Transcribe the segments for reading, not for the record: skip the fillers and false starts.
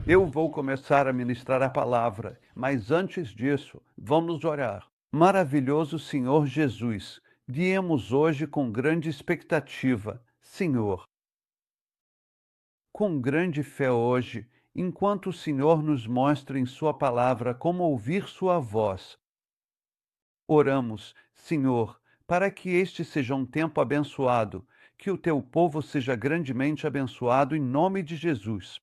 Eu vou começar a ministrar a palavra, mas antes disso, vamos orar. Maravilhoso Senhor Jesus, viemos hoje com grande expectativa, Senhor, com grande fé hoje, enquanto o Senhor nos mostra em Sua palavra como ouvir Sua voz. Oramos, Senhor, para que este seja um tempo abençoado, que o Teu povo seja grandemente abençoado em nome de Jesus.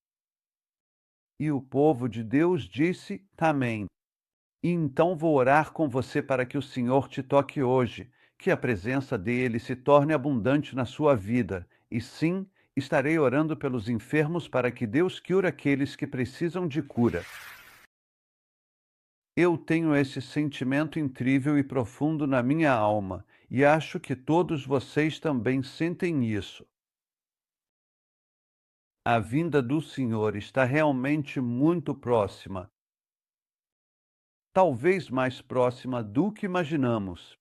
E o povo de Deus disse: Amém. E então vou orar com você para que o Senhor te toque hoje, que a presença dele se torne abundante na sua vida. E sim, estarei orando pelos enfermos para que Deus cure aqueles que precisam de cura. Eu tenho esse sentimento incrível e profundo na minha alma, e acho que todos vocês também sentem isso. A vinda do Senhor está realmente muito próxima, talvez mais próxima do que imaginamos.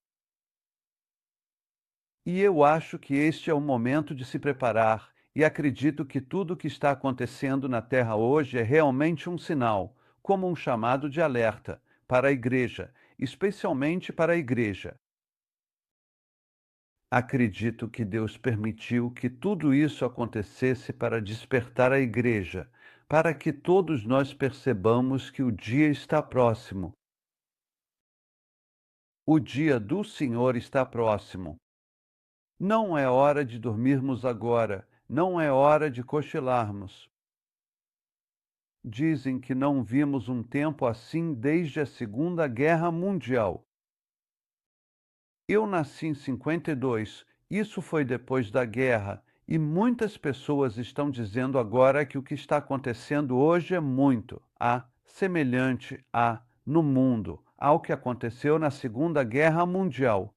E eu acho que este é o momento de se preparar, e acredito que tudo o que está acontecendo na Terra hoje é realmente um sinal, como um chamado de alerta para a igreja, especialmente para a igreja. Acredito que Deus permitiu que tudo isso acontecesse para despertar a igreja, para que todos nós percebamos que o dia está próximo. O dia do Senhor está próximo. Não é hora de dormirmos agora, não é hora de cochilarmos. Dizem que não vimos um tempo assim desde a Segunda Guerra Mundial. Eu nasci em 52, isso foi depois da guerra, e muitas pessoas estão dizendo agora que o que está acontecendo hoje é muito semelhante no mundo, ao que aconteceu na Segunda Guerra Mundial.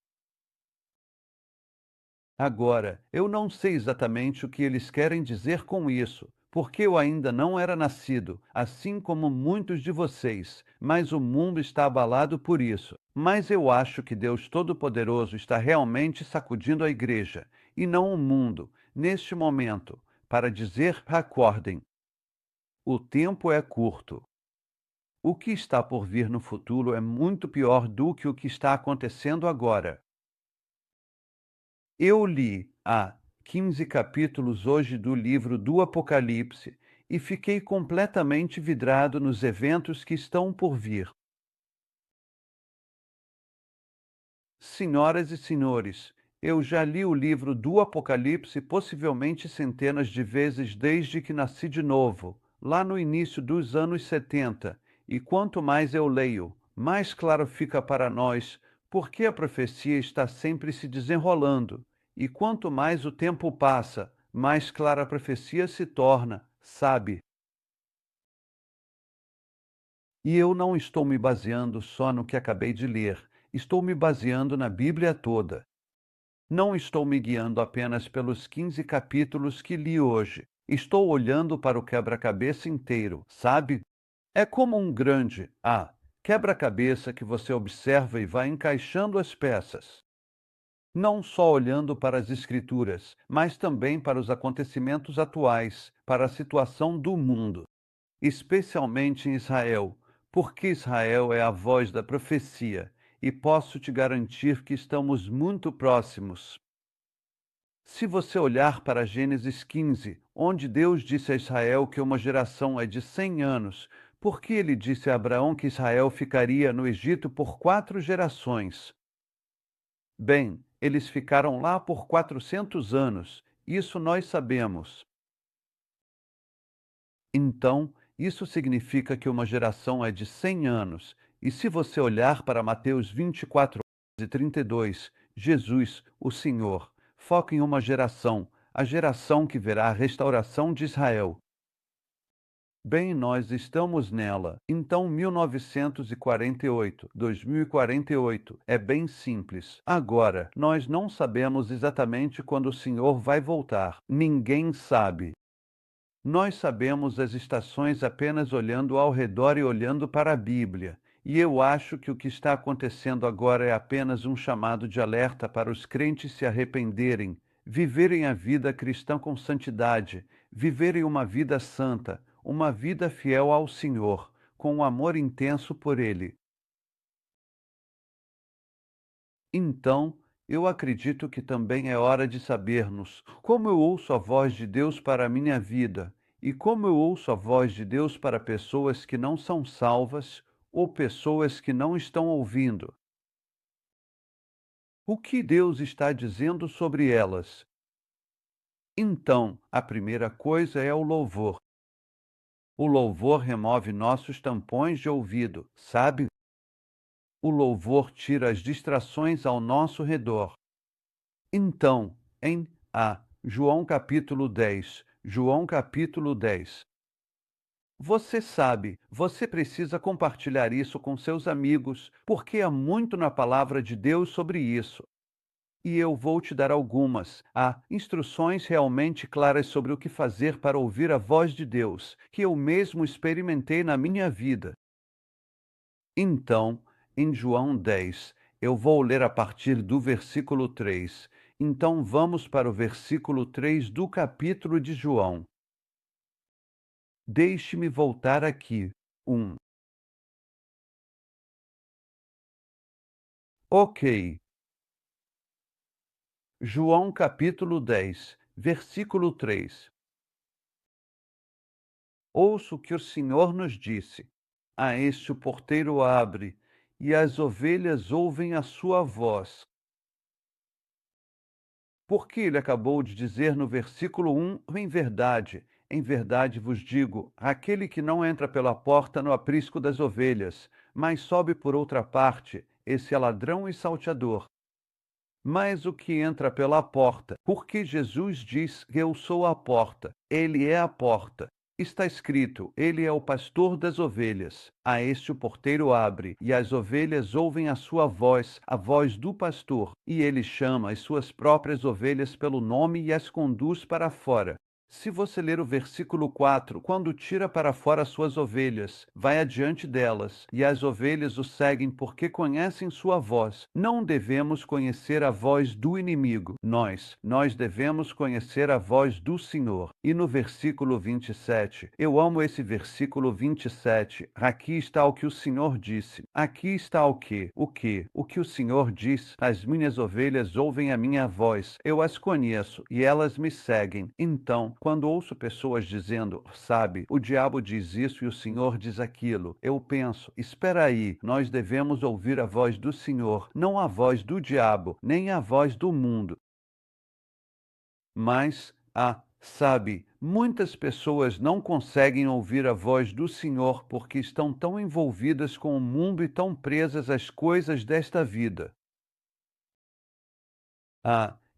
Agora, eu não sei exatamente o que eles querem dizer com isso, porque eu ainda não era nascido, assim como muitos de vocês, mas o mundo está abalado por isso. Mas eu acho que Deus Todo-Poderoso está realmente sacudindo a igreja, e não o mundo, neste momento, para dizer: acordem. O tempo é curto. O que está por vir no futuro é muito pior do que o que está acontecendo agora. Eu li há 15 capítulos hoje do livro do Apocalipse e fiquei completamente vidrado nos eventos que estão por vir. Senhoras e senhores, eu já li o livro do Apocalipse possivelmente centenas de vezes desde que nasci de novo, lá no início dos anos 70, e quanto mais eu leio, mais claro fica para nós porque a profecia está sempre se desenrolando, e quanto mais o tempo passa, mais clara a profecia se torna, sabe? E eu não estou me baseando só no que acabei de ler, estou me baseando na Bíblia toda. Não estou me guiando apenas pelos 15 capítulos que li hoje. Estou olhando para o quebra-cabeça inteiro, sabe? É como um grande quebra-cabeça que você observa e vai encaixando as peças. Não só olhando para as Escrituras, mas também para os acontecimentos atuais, para a situação do mundo, especialmente em Israel, porque Israel é a voz da profecia, e posso te garantir que estamos muito próximos. Se você olhar para Gênesis 15, onde Deus disse a Israel que uma geração é de 100 anos, por que ele disse a Abraão que Israel ficaria no Egito por 4 gerações? Bem, eles ficaram lá por 400 anos, isso nós sabemos. Então, isso significa que uma geração é de 100 anos, e se você olhar para Mateus 24 e 32, Jesus, o Senhor, foca em uma geração, a geração que verá a restauração de Israel. Bem, nós estamos nela. Então, 1948, 2048, é bem simples. Agora, nós não sabemos exatamente quando o Senhor vai voltar. Ninguém sabe. Nós sabemos as estações apenas olhando ao redor e olhando para a Bíblia. E eu acho que o que está acontecendo agora é apenas um chamado de alerta para os crentes se arrependerem, viverem a vida cristã com santidade, viverem uma vida santa, uma vida fiel ao Senhor, com um amor intenso por Ele. Então, eu acredito que também é hora de sabermos como eu ouço a voz de Deus para a minha vida e como eu ouço a voz de Deus para pessoas que não são salvas ou pessoas que não estão ouvindo. O que Deus está dizendo sobre elas? Então, a primeira coisa é o louvor. O louvor remove nossos tampões de ouvido, sabe? O louvor tira as distrações ao nosso redor. Então, em João capítulo 10, João capítulo 10. Você sabe, você precisa compartilhar isso com seus amigos, porque há muito na palavra de Deus sobre isso. E eu vou te dar algumas, instruções realmente claras sobre o que fazer para ouvir a voz de Deus, que eu mesmo experimentei na minha vida. Então, em João 10, eu vou ler a partir do versículo 3. Então vamos para o versículo 3 do capítulo de João. Deixe-me voltar aqui. 1. Ok. João capítulo 10, versículo 3. Ouço o que o Senhor nos disse. A este o porteiro abre, e as ovelhas ouvem a sua voz. Porque ele acabou de dizer no versículo 1, em verdade vos digo, aquele que não entra pela porta no aprisco das ovelhas, mas sobe por outra parte, esse é ladrão e salteador. Mas o que entra pela porta, porque Jesus diz que eu sou a porta, ele é a porta. Está escrito, ele é o pastor das ovelhas. A este o porteiro abre, e as ovelhas ouvem a sua voz, a voz do pastor, e ele chama as suas próprias ovelhas pelo nome e as conduz para fora. Se você ler o versículo 4, quando tira para fora suas ovelhas, vai adiante delas, e as ovelhas o seguem porque conhecem sua voz. Não devemos conhecer a voz do inimigo. Nós devemos conhecer a voz do Senhor. E no versículo 27, eu amo esse versículo 27. Aqui está o que o Senhor disse. Aqui está o que? O que? O que o Senhor diz? As minhas ovelhas ouvem a minha voz. Eu as conheço e elas me seguem. Então, quando ouço pessoas dizendo, sabe, o diabo diz isso e o Senhor diz aquilo, eu penso, espera aí, nós devemos ouvir a voz do Senhor, não a voz do diabo, nem a voz do mundo. Mas, sabe, muitas pessoas não conseguem ouvir a voz do Senhor porque estão tão envolvidas com o mundo e tão presas às coisas desta vida.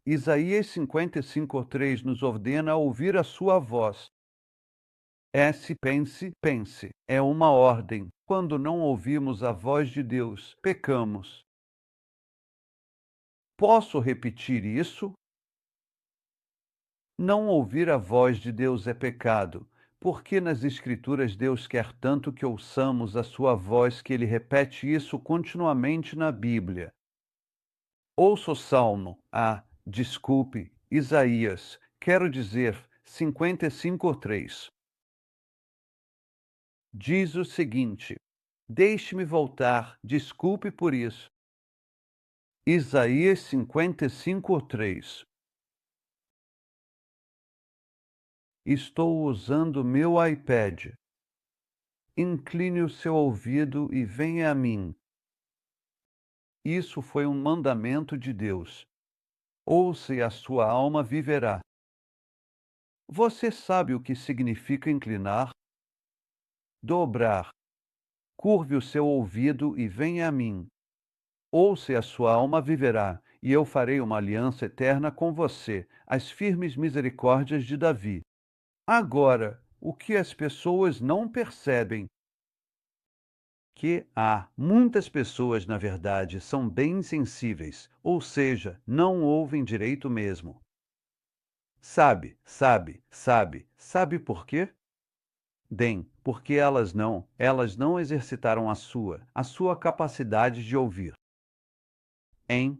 Isaías 55:3 nos ordena a ouvir a sua voz. Pense, é uma ordem. Quando não ouvimos a voz de Deus, pecamos. Posso repetir isso? Não ouvir a voz de Deus é pecado, porque nas Escrituras Deus quer tanto que ouçamos a sua voz que ele repete isso continuamente na Bíblia. Ouça o Salmo, desculpe, Isaías, quero dizer, 55:3. Diz o seguinte: deixe-me voltar, desculpe por isso. Isaías 55:3. Estou usando meu iPad. Incline o seu ouvido e venha a mim. Isso foi um mandamento de Deus. Ouça e a sua alma viverá. Você sabe o que significa inclinar? Dobrar. Curve o seu ouvido e venha a mim. Ouça e a sua alma viverá, e eu farei uma aliança eterna com você, as firmes misericórdias de Davi. Agora, o que as pessoas não percebem que há muitas pessoas, na verdade, são bem insensíveis, ou seja, não ouvem direito mesmo. Sabe por quê? Bem, porque elas não exercitaram a sua capacidade de ouvir. Em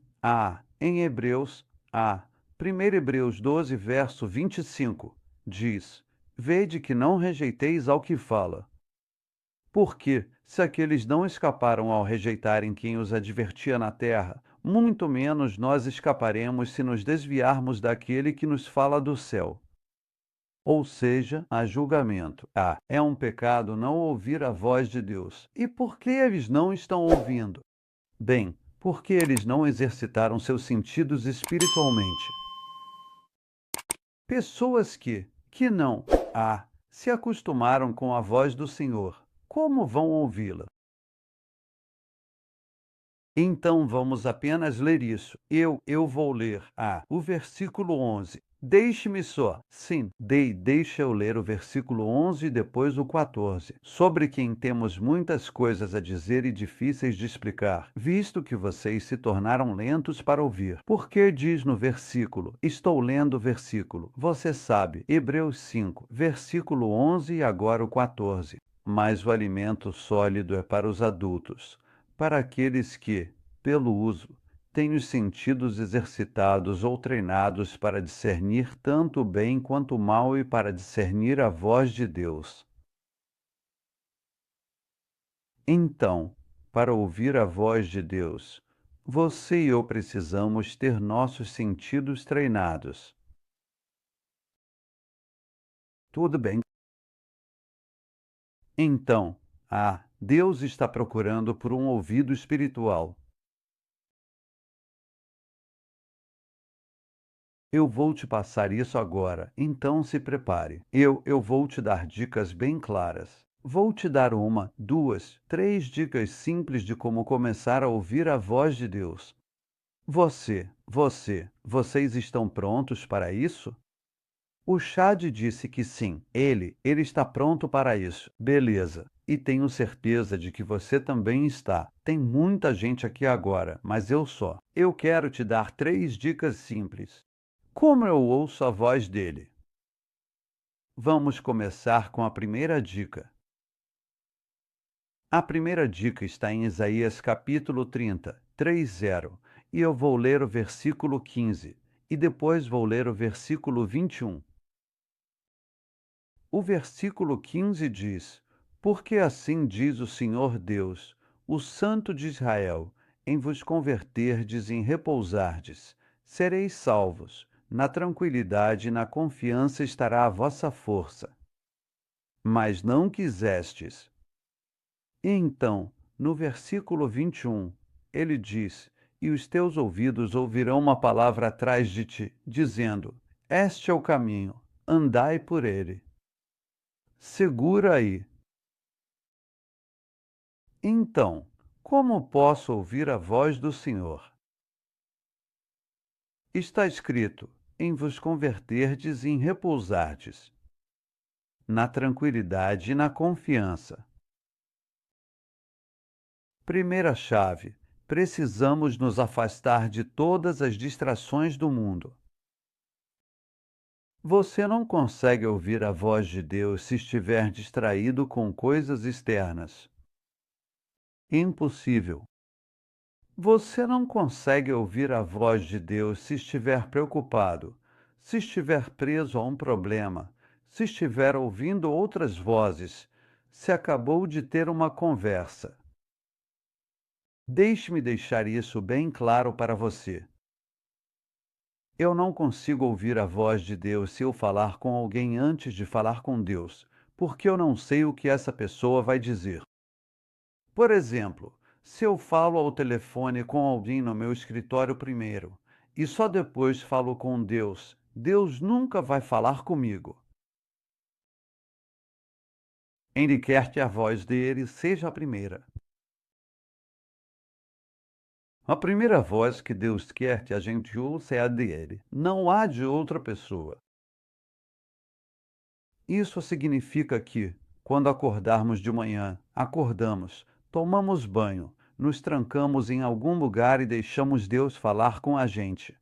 Hebreus, a 1 Hebreus 12, verso 25, diz: Vede que não rejeiteis ao que fala. Porque, se aqueles não escaparam ao rejeitarem quem os advertia na terra, muito menos nós escaparemos se nos desviarmos daquele que nos fala do céu. Ou seja, há julgamento. É um pecado não ouvir a voz de Deus. E por que eles não estão ouvindo? Bem, porque eles não exercitaram seus sentidos espiritualmente. Pessoas que não se acostumaram com a voz do Senhor, como vão ouvi-la? Então vamos apenas ler isso. Eu vou ler o versículo 11. Deixe-me só. Sim, deixa eu ler o versículo 11 e depois o 14, sobre quem temos muitas coisas a dizer e difíceis de explicar, visto que vocês se tornaram lentos para ouvir. Porque diz no versículo, estou lendo o versículo, você sabe, Hebreus 5, versículo 11 e agora o 14. Mas o alimento sólido é para os adultos, para aqueles que, pelo uso, têm os sentidos exercitados ou treinados para discernir tanto o bem quanto o mal e para discernir a voz de Deus. Então, para ouvir a voz de Deus, você e eu precisamos ter nossos sentidos treinados. Tudo bem? Então, Deus está procurando por um ouvido espiritual. Eu vou te passar isso agora, então se prepare. Eu vou te dar dicas bem claras. Vou te dar uma, duas, três dicas simples de como começar a ouvir a voz de Deus. Vocês estão prontos para isso? O Chad disse que sim, ele está pronto para isso. Beleza. E tenho certeza de que você também está. Tem muita gente aqui agora, mas eu quero te dar três dicas simples. Como eu ouço a voz dele? Vamos começar com a primeira dica. A primeira dica está em Isaías capítulo 30, 3:0, e eu vou ler o versículo 15, e depois vou ler o versículo 21. O versículo 15 diz: Porque assim diz o Senhor Deus, o Santo de Israel, em vos converterdes e em repousardes, sereis salvos. Na tranquilidade e na confiança estará a vossa força. Mas não quisestes. E então, no versículo 21, ele diz: E os teus ouvidos ouvirão uma palavra atrás de ti, dizendo: Este é o caminho, andai por ele. Segura aí. Então, como posso ouvir a voz do Senhor? Está escrito: em vos converterdes e em repousardes, na tranquilidade e na confiança. Primeira chave: precisamos nos afastar de todas as distrações do mundo. Você não consegue ouvir a voz de Deus se estiver distraído com coisas externas. Impossível. Você não consegue ouvir a voz de Deus se estiver preocupado, se estiver preso a um problema, se estiver ouvindo outras vozes, se acabou de ter uma conversa. Deixe-me deixar isso bem claro para você. Eu não consigo ouvir a voz de Deus se eu falar com alguém antes de falar com Deus, porque eu não sei o que essa pessoa vai dizer. Por exemplo, se eu falo ao telefone com alguém no meu escritório primeiro e só depois falo com Deus, Deus nunca vai falar comigo. Ele quer que a voz dele seja a primeira. A primeira voz que Deus quer que a gente ouça é a dele. Não há de outra pessoa. Isso significa que, quando acordarmos de manhã, acordamos, tomamos banho, nos trancamos em algum lugar e deixamos Deus falar com a gente.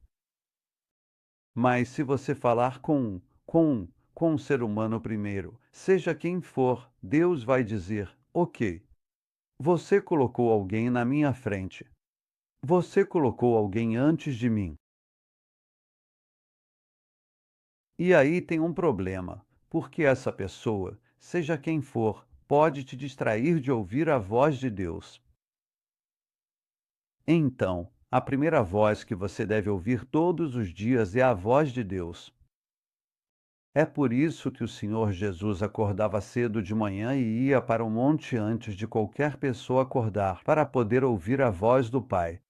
Mas se você falar com o ser humano primeiro. Seja quem for, Deus vai dizer: ok, você colocou alguém na minha frente. Você colocou alguém antes de mim. E aí tem um problema, porque essa pessoa, seja quem for, pode te distrair de ouvir a voz de Deus. Então, a primeira voz que você deve ouvir todos os dias é a voz de Deus. É por isso que o Senhor Jesus acordava cedo de manhã e ia para o monte antes de qualquer pessoa acordar, para poder ouvir a voz do Pai.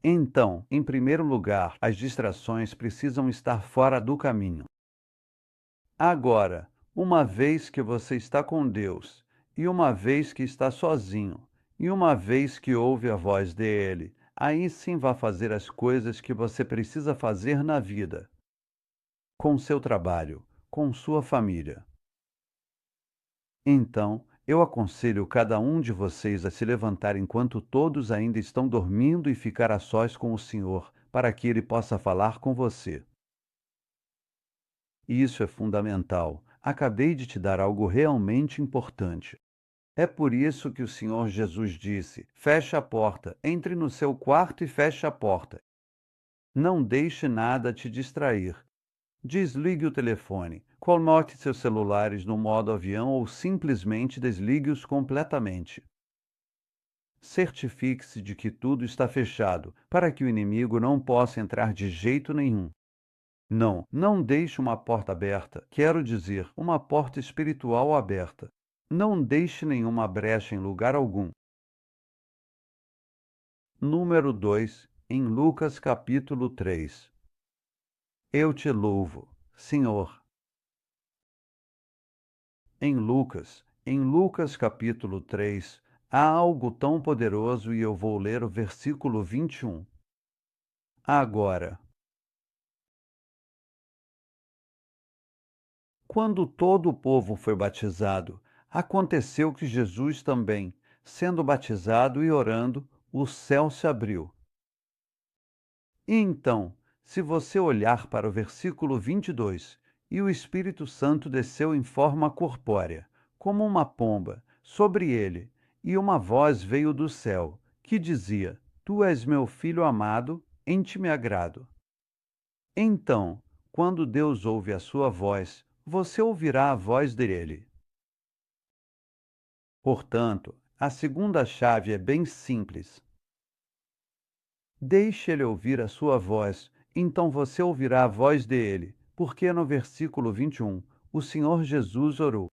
Então, em primeiro lugar, as distrações precisam estar fora do caminho. Agora, uma vez que você está com Deus, e uma vez que está sozinho, e uma vez que ouve a voz dele, aí sim vá fazer as coisas que você precisa fazer na vida, com seu trabalho, com sua família. Então, eu aconselho cada um de vocês a se levantar enquanto todos ainda estão dormindo e ficar a sós com o Senhor, para que ele possa falar com você. Isso é fundamental. Acabei de te dar algo realmente importante. É por isso que o Senhor Jesus disse: feche a porta, entre no seu quarto e feche a porta. Não deixe nada te distrair. Desligue o telefone, coloque seus celulares no modo avião ou simplesmente desligue-os completamente. Certifique-se de que tudo está fechado, para que o inimigo não possa entrar de jeito nenhum. Não deixe uma porta aberta, quero dizer, uma porta espiritual aberta. Não deixe nenhuma brecha em lugar algum. Número 2, em Lucas capítulo 3. Eu te louvo, Senhor. Em Lucas capítulo 3, há algo tão poderoso e eu vou ler o versículo 21. Agora, quando todo o povo foi batizado, aconteceu que Jesus também, sendo batizado e orando, o céu se abriu. E então, se você olhar para o versículo 22, e o Espírito Santo desceu em forma corpórea, como uma pomba, sobre ele, e uma voz veio do céu, que dizia: Tu és meu filho amado, em ti me agrado. Então, quando Deus ouve a sua voz, você ouvirá a voz dele. Portanto, a segunda chave é bem simples. Deixe ele ouvir a sua voz, então você ouvirá a voz dele, porque no versículo 21, o Senhor Jesus orou.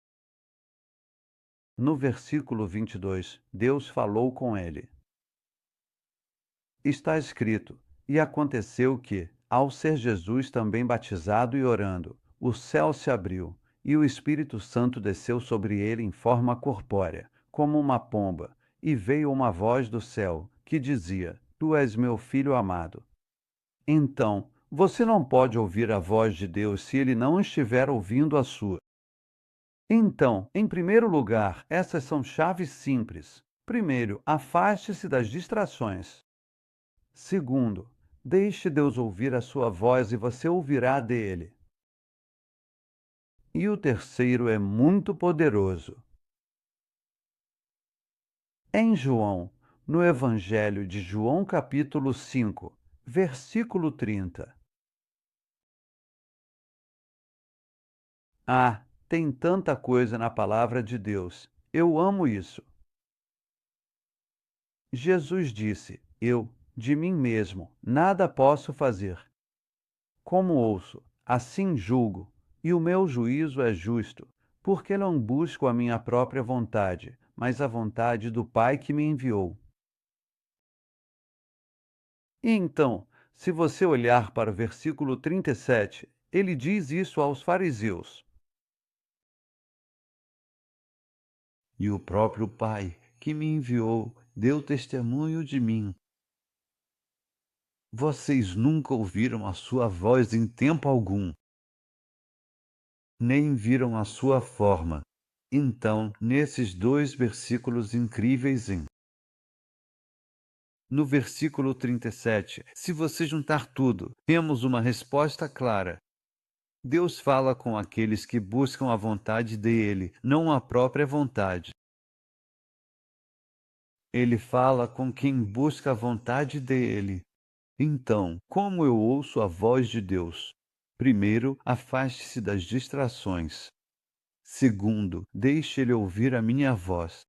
No versículo 22, Deus falou com ele. Está escrito: E aconteceu que, ao ser Jesus também batizado e orando, o céu se abriu, e o Espírito Santo desceu sobre ele em forma corpórea, como uma pomba, e veio uma voz do céu, que dizia: Tu és meu filho amado. Então, você não pode ouvir a voz de Deus se ele não estiver ouvindo a sua. Então, em primeiro lugar, essas são chaves simples. Primeiro, afaste-se das distrações. Segundo, deixe Deus ouvir a sua voz e você ouvirá dele. E o terceiro é muito poderoso. Em João, no Evangelho de João, capítulo 5, versículo 30. Ah, tem tanta coisa na palavra de Deus. Eu amo isso. Jesus disse: Eu, de mim mesmo, nada posso fazer. Como ouço, assim julgo, e o meu juízo é justo, porque não busco a minha própria vontade, mas a vontade do Pai que me enviou. E então, se você olhar para o versículo 37, ele diz isso aos fariseus. E o próprio Pai que me enviou deu testemunho de mim. Vocês nunca ouviram a sua voz em tempo algum, nem viram a sua forma. Então, nesses dois versículos incríveis no versículo 37, se você juntar tudo, temos uma resposta clara. Deus fala com aqueles que buscam a vontade dele, não a própria vontade. Ele fala com quem busca a vontade dele. Então, como eu ouço a voz de Deus? Primeiro, afaste-se das distrações. Segundo, deixe ele ouvir a minha voz.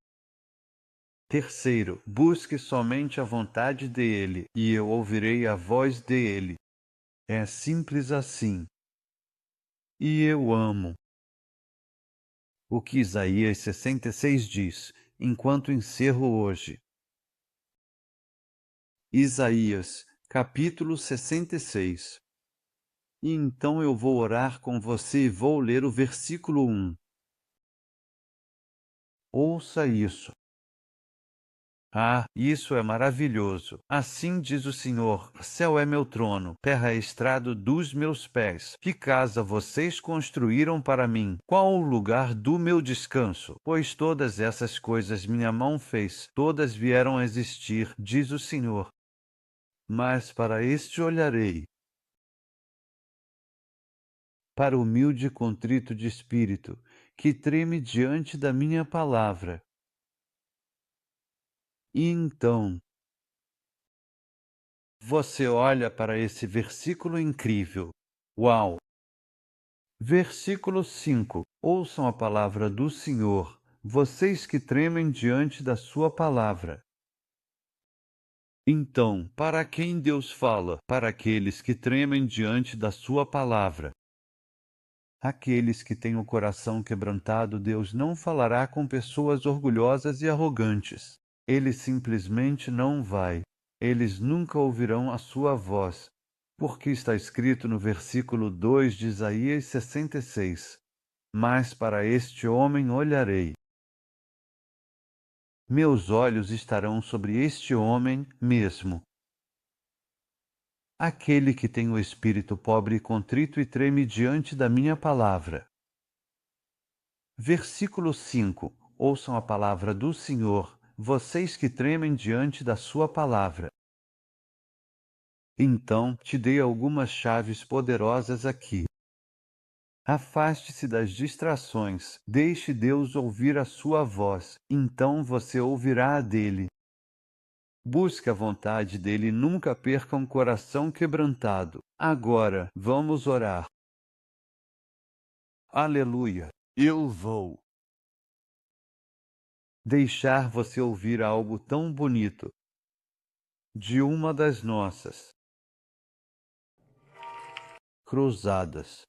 Terceiro, busque somente a vontade dele, e eu ouvirei a voz dele. É simples assim. E eu amo. O que Isaías 66 diz, enquanto encerro hoje. Isaías, capítulo 66. E então eu vou orar com você e vou ler o versículo 1. Ouça isso. Ah, isso é maravilhoso. Assim diz o Senhor: céu é meu trono, terra é estrado dos meus pés. Que casa vocês construíram para mim? Qual o lugar do meu descanso? Pois todas essas coisas minha mão fez, todas vieram a existir, diz o Senhor. Mas para este olharei, para o humilde e contrito de espírito, que treme diante da minha palavra. E então, você olha para esse versículo incrível. Uau! Versículo 5. Ouçam a palavra do Senhor, vocês que tremem diante da sua palavra. Então, para quem Deus fala? Para aqueles que tremem diante da sua palavra. Aqueles que têm o coração quebrantado, Deus não falará com pessoas orgulhosas e arrogantes. Ele simplesmente não vai. Eles nunca ouvirão a sua voz, porque está escrito no versículo 2 de Isaías 66. Mas para este homem olharei. Meus olhos estarão sobre este homem mesmo. Aquele que tem o espírito pobre e contrito e treme diante da minha palavra. Versículo 5. Ouçam a palavra do Senhor, vocês que tremem diante da sua palavra. Então te dei algumas chaves poderosas aqui. Afaste-se das distrações, deixe Deus ouvir a sua voz, então você ouvirá a dele. Busque a vontade dele e nunca perca um coração quebrantado. Agora, vamos orar. Aleluia! Eu vou deixar você ouvir algo tão bonito de uma das nossas cruzadas.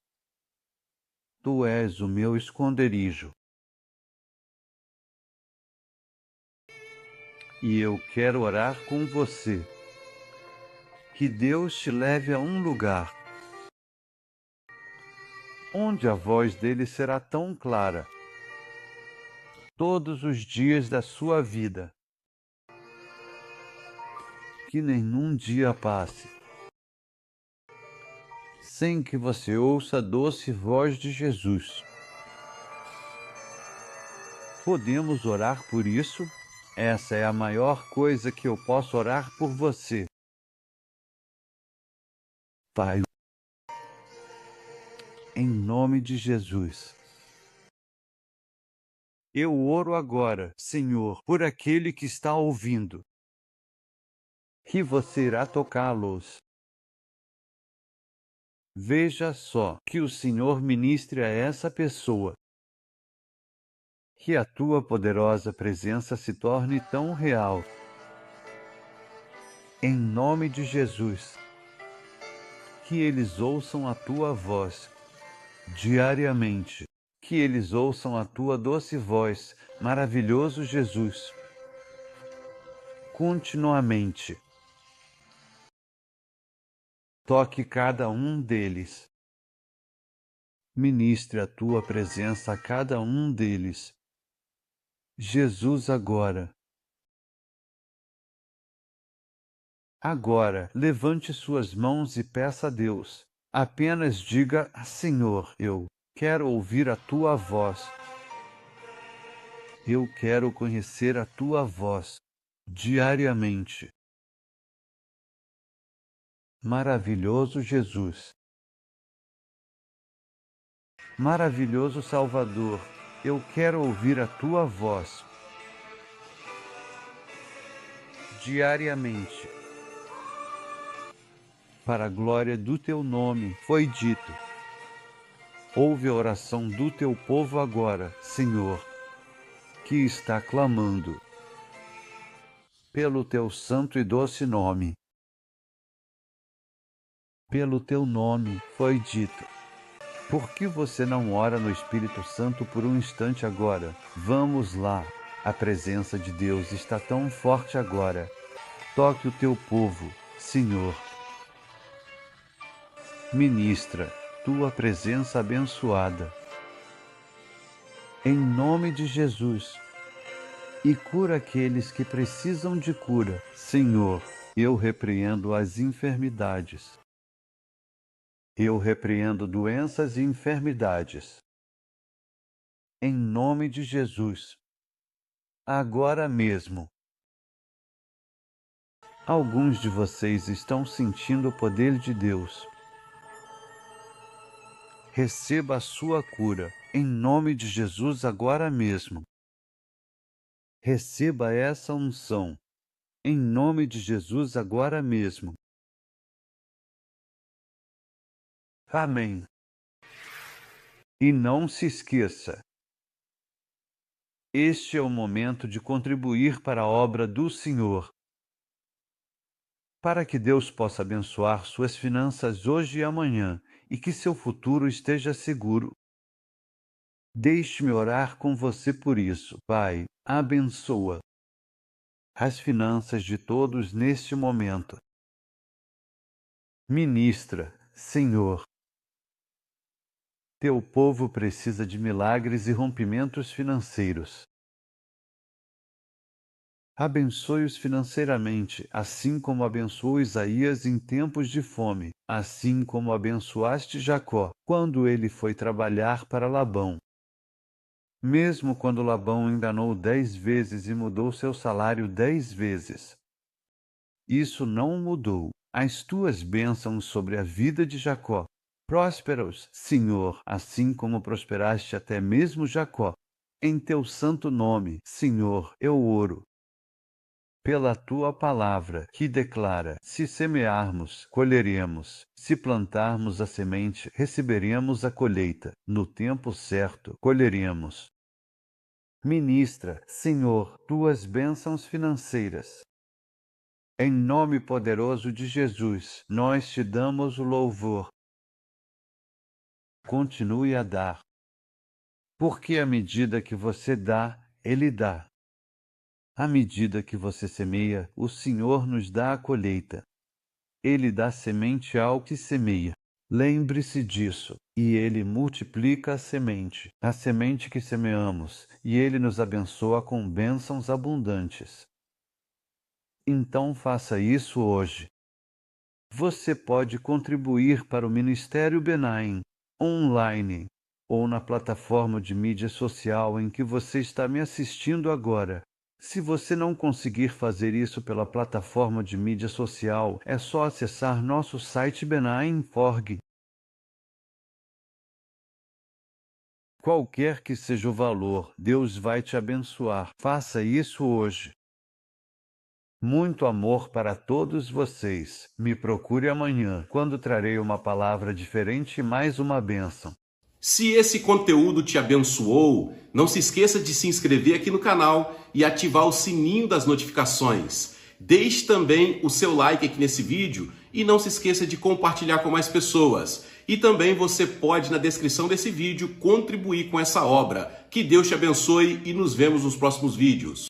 Tu és o meu esconderijo. E eu quero orar com você. Que Deus te leve a um lugar onde a voz dele será tão clara todos os dias da sua vida, que nenhum dia passe sem que você ouça a doce voz de Jesus. Podemos orar por isso? Essa é a maior coisa que eu posso orar por você. Pai, em nome de Jesus, eu oro agora, Senhor, por aquele que está ouvindo, que você irá tocá-los. Veja só que o Senhor ministre a essa pessoa. Que a tua poderosa presença se torne tão real. Em nome de Jesus, que eles ouçam a tua voz diariamente. Que eles ouçam a tua doce voz, maravilhoso Jesus, continuamente. Toque cada um deles. Ministre a tua presença a cada um deles. Jesus, agora. Agora, levante suas mãos e peça a Deus. Apenas diga: Senhor, eu quero ouvir a tua voz. Eu quero conhecer a tua voz diariamente. Maravilhoso Jesus. Maravilhoso Salvador, eu quero ouvir a tua voz diariamente. Para a glória do teu nome, foi dito. Ouve a oração do teu povo agora, Senhor, que está clamando pelo teu santo e doce nome. Pelo teu nome foi dito. Por que você não ora no Espírito Santo por um instante agora? Vamos lá. A presença de Deus está tão forte agora. Toque o teu povo, Senhor. Ministra tua presença abençoada. Em nome de Jesus. E cura aqueles que precisam de cura. Senhor, eu repreendo as enfermidades. Eu repreendo doenças e enfermidades. Em nome de Jesus. Agora mesmo. Alguns de vocês estão sentindo o poder de Deus. Receba a sua cura, em nome de Jesus, agora mesmo. Receba essa unção, em nome de Jesus, agora mesmo. Amém. E não se esqueça, este é o momento de contribuir para a obra do Senhor. Para que Deus possa abençoar suas finanças hoje e amanhã e que seu futuro esteja seguro. Deixe-me orar com você por isso. Pai, abençoa as finanças de todos neste momento. Ministra, Senhor. Teu povo precisa de milagres e rompimentos financeiros. Abençoe-os financeiramente, assim como abençoou Isaías em tempos de fome, assim como abençoaste Jacó, quando ele foi trabalhar para Labão. Mesmo quando Labão enganou 10 vezes e mudou seu salário 10 vezes. Isso não mudou as tuas bênçãos sobre a vida de Jacó. Prósperos, Senhor, assim como prosperaste até mesmo Jacó. Em teu santo nome, Senhor, eu oro. Pela tua palavra, que declara: se semearmos, colheremos; se plantarmos a semente, receberemos a colheita; no tempo certo, colheremos. Ministra, Senhor, tuas bênçãos financeiras. Em nome poderoso de Jesus, nós te damos o louvor. Continue a dar, porque à medida que você dá, Ele dá. À medida que você semeia, o Senhor nos dá a colheita. Ele dá semente ao que semeia. Lembre-se disso, e Ele multiplica a semente que semeamos, e Ele nos abençoa com bênçãos abundantes. Então faça isso hoje. Você pode contribuir para o Ministério Benaim, online, ou na plataforma de mídia social em que você está me assistindo agora. Se você não conseguir fazer isso pela plataforma de mídia social, é só acessar nosso site benaim.org. Qualquer que seja o valor, Deus vai te abençoar. Faça isso hoje. Muito amor para todos vocês. Me procure amanhã, quando trarei uma palavra diferente e mais uma bênção. Se esse conteúdo te abençoou, não se esqueça de se inscrever aqui no canal e ativar o sininho das notificações. Deixe também o seu like aqui nesse vídeo e não se esqueça de compartilhar com mais pessoas. E também você pode, na descrição desse vídeo, contribuir com essa obra. Que Deus te abençoe e nos vemos nos próximos vídeos.